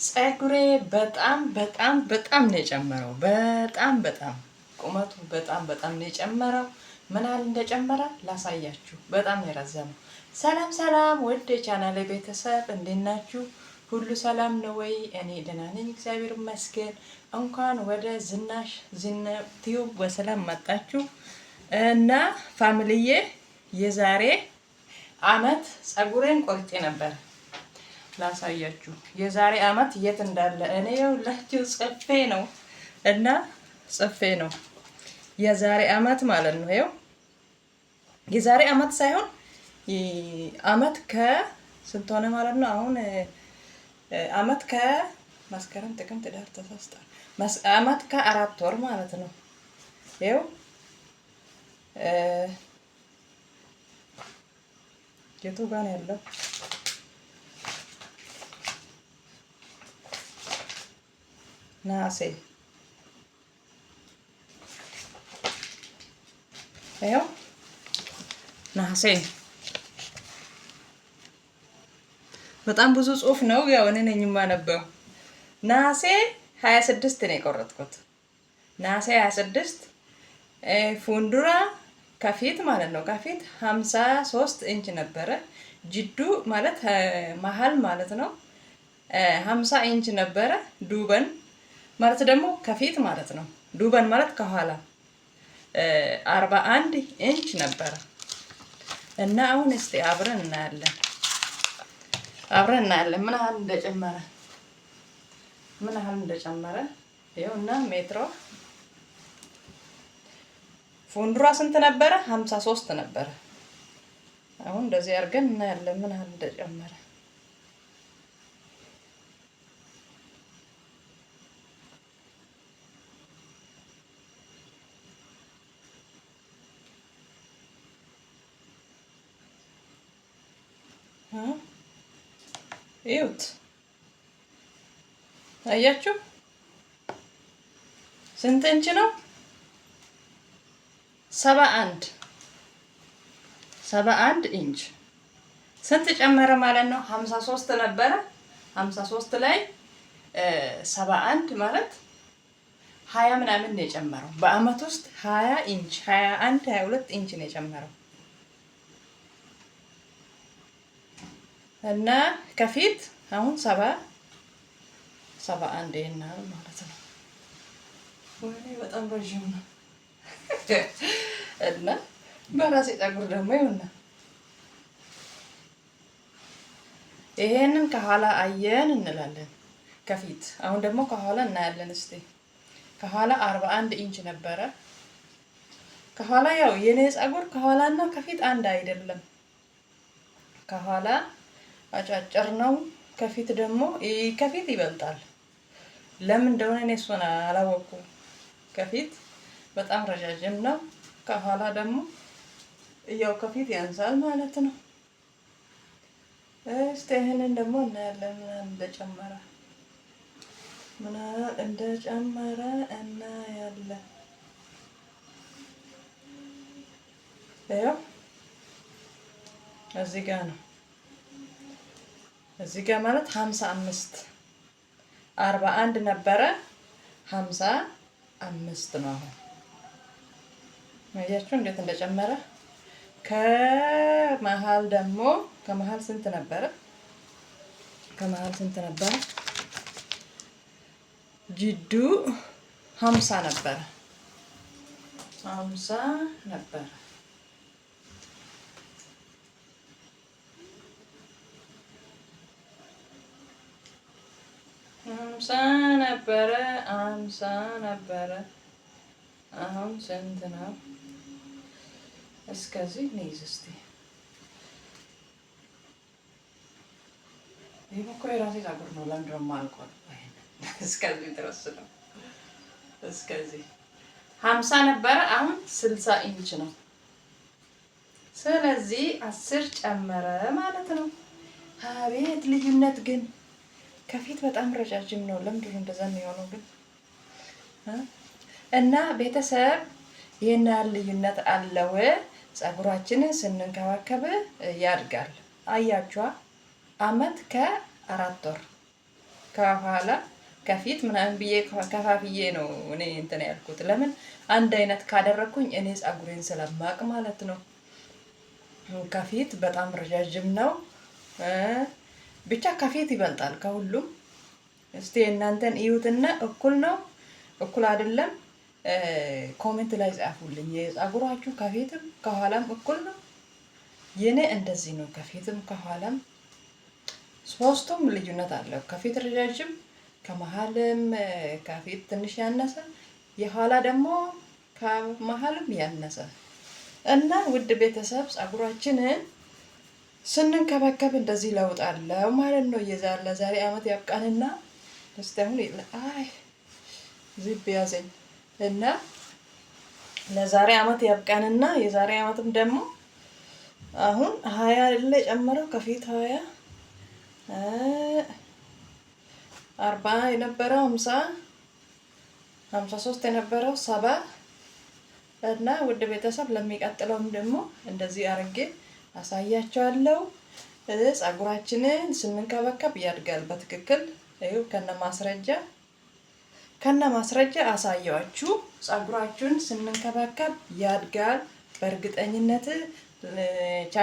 ፀጉሬ በጣም ነው የጨመረው። በጣም ቁመቱ በጣም ነው የጨመረው። ምን ያህል እንደጨመረ ላሳያችሁ። በጣም ነው የረዘመው። ሰላም ውድ የቻናሌ ቤተሰብ እንዴት ናችሁ? ሁሉ ሰላም ነው ወይ? እኔ ደህና ነኝ እግዚአብሔር ይመስገን። እንኳን ወደ ዝናሽ ቲዩብ በሰላም መጣችሁ እና ፋሚሊዬ የዛሬ አመት ፀጉሬን ቆርጬ ነበር። ላሳያችሁ የዛሬ አመት የት እንዳለ እኔ ሁላችሁ ጽፌ ነው እና ጽፌ ነው የዛሬ አመት ማለት ነው። ይኸው የዛሬ አመት ሳይሆን አመት ከስንት ሆነ ማለት ነው። አሁን አመት ከመስከረም ጥቅምት ዳር ተሳስቷል። አመት ከአራት ወር ማለት ነው። ይኸው የቱ ጋር ነው ያለው? ነሐሴ ይኸው ነሐሴ በጣም ብዙ ጽሁፍ ነው። ያው እኔ ነኝ የማነበው። ነሐሴ 26 ነው የቆረጥኩት። ነሐሴ 26 ፉንዱራ ከፊት ማለት ነው። ከፊት 53 ኢንች ነበረ። ጅዱ ማለት መሀል ማለት ነው 50 ኢንች ነበረ። ዱበን ማለት ደግሞ ከፊት ማለት ነው። ዱበን ማለት ከኋላ 41 ኢንች ነበረ እና አሁን እስቲ አብረን እናያለን ምን ያህል እንደጨመረ ይኸው እና ሜትሮ ፉንድሯ ስንት ነበረ? 53 ነበረ። አሁን እንደዚህ አድርገን እናያለን ምን ያህል እንደጨመረ። እዩት፣ አያችሁ ስንት ኢንች ነው? 71 ኢንች። ስንት ጨመረ ማለት ነው? 53 ነበረ። 53 ላይ 71 ማለት 20 ምናምን ነው የጨመረው። በአመት ውስጥ 20 ኢንች 21 22 ኢንች ነው የጨመረው እና ከፊት አሁን 71 ይናል ማለት ነው። ወይኔ በጣም ረጅም ነው። እና በራሴ ፀጉር ደግሞ ይሆናል። ይሄንን ከኋላ አየን እንላለን። ከፊት አሁን ደግሞ ከኋላ እናያለን። እስቲ ከኋላ 41 ኢንች ነበረ። ከኋላ ያው የኔ ፀጉር ከኋላና ከፊት አንድ አይደለም። ከኋላ አጫጭር ነው። ከፊት ደግሞ ከፊት ይበልጣል። ለምን እንደሆነ እኔ እሱን አላወኩም። ከፊት በጣም ረጃጅም ነው። ከኋላ ደግሞ ያው ከፊት ያንሳል ማለት ነው። እስቲ ይሄንን ደግሞ እናያለን ምን እንደጨመረ እናያለን። ያው እዚህ ጋር ነው። እዚህ ጋር ማለት 55 41 ነበረ 55 ነው። አሁን አያችሁ እንዴት እንደጨመረ። ከመሃል ደግሞ ከመሃል ስንት ነበረ? ጅዱ 50 ነበረ። 50 ነበረ። አምሳ ነበረ። አሁን ስንት ነው? እስከዚህ እንይዝ እስቲ። ይሄ እኮ የራሴ ፀጉር ነው። ለምንድን ነው የማልቆርጠው? እስከዚህ ድረስ ነው። እስከዚህ 50 ነበረ። አሁን 60 ኢንች ነው። ስለዚህ 10 ጨመረ ማለት ነው። አቤት ልዩነት ግን ከፊት በጣም ረጃጅም ነው። ለምንድን ነው እንደዛ የሚሆነው ግን? እና ቤተሰብ ይሄን ያህል ልዩነት አለው። ፀጉራችንን ስንንከባከብ ያድጋል። አያችኋ? አመት ከ4 ወር ከኋላ ከፊት ምናምን ብዬ ከፋፍዬ ነው እኔ እንትን ያልኩት። ለምን አንድ አይነት ካደረኩኝ እኔ ፀጉሬን ስለማቅ ማለት ነው። ከፊት በጣም ረዣዥም ነው። ብቻ ከፊት ይበልጣል ከሁሉም። እስቲ እናንተን እዩትና እኩል ነው እኩል አይደለም ኮሜንት ላይ ጻፉልኝ። የፀጉራችሁ ከፊትም ከኋላም እኩል ነው? የኔ እንደዚህ ነው። ከፊትም ከኋላም ሶስቱም ልዩነት አለው። ከፊት ረዣዥም፣ ከመሀልም ከፊት ትንሽ ያነሰ፣ የኋላ ደግሞ ከመሀልም ያነሰ እና ውድ ቤተሰብ ፀጉራችንን ስንንከባከብ እንደዚህ ለውጥ አለው ማለት ነው። ለዛሬ አመት ያብቃንና እስቲ አሁን አይ ዝብ ያዘኝ እና ለዛሬ አመት ያብቃንና የዛሬ አመትም ደግሞ አሁን 20 አይደለ ጨመረው ከፊት 20 40 የነበረው 50 53 የነበረው 70 እና ውድ ቤተሰብ ለሚቀጥለውም ደግሞ እንደዚህ አርጌ አሳያቸዋለሁ። ፀጉራችንን ስንንከባከብ ያድጋል በትክክል ይኸው ከነ ማስረጃ አሳያችሁ። ፀጉራችሁን ስንንከባከብ ያድጋል በእርግጠኝነት።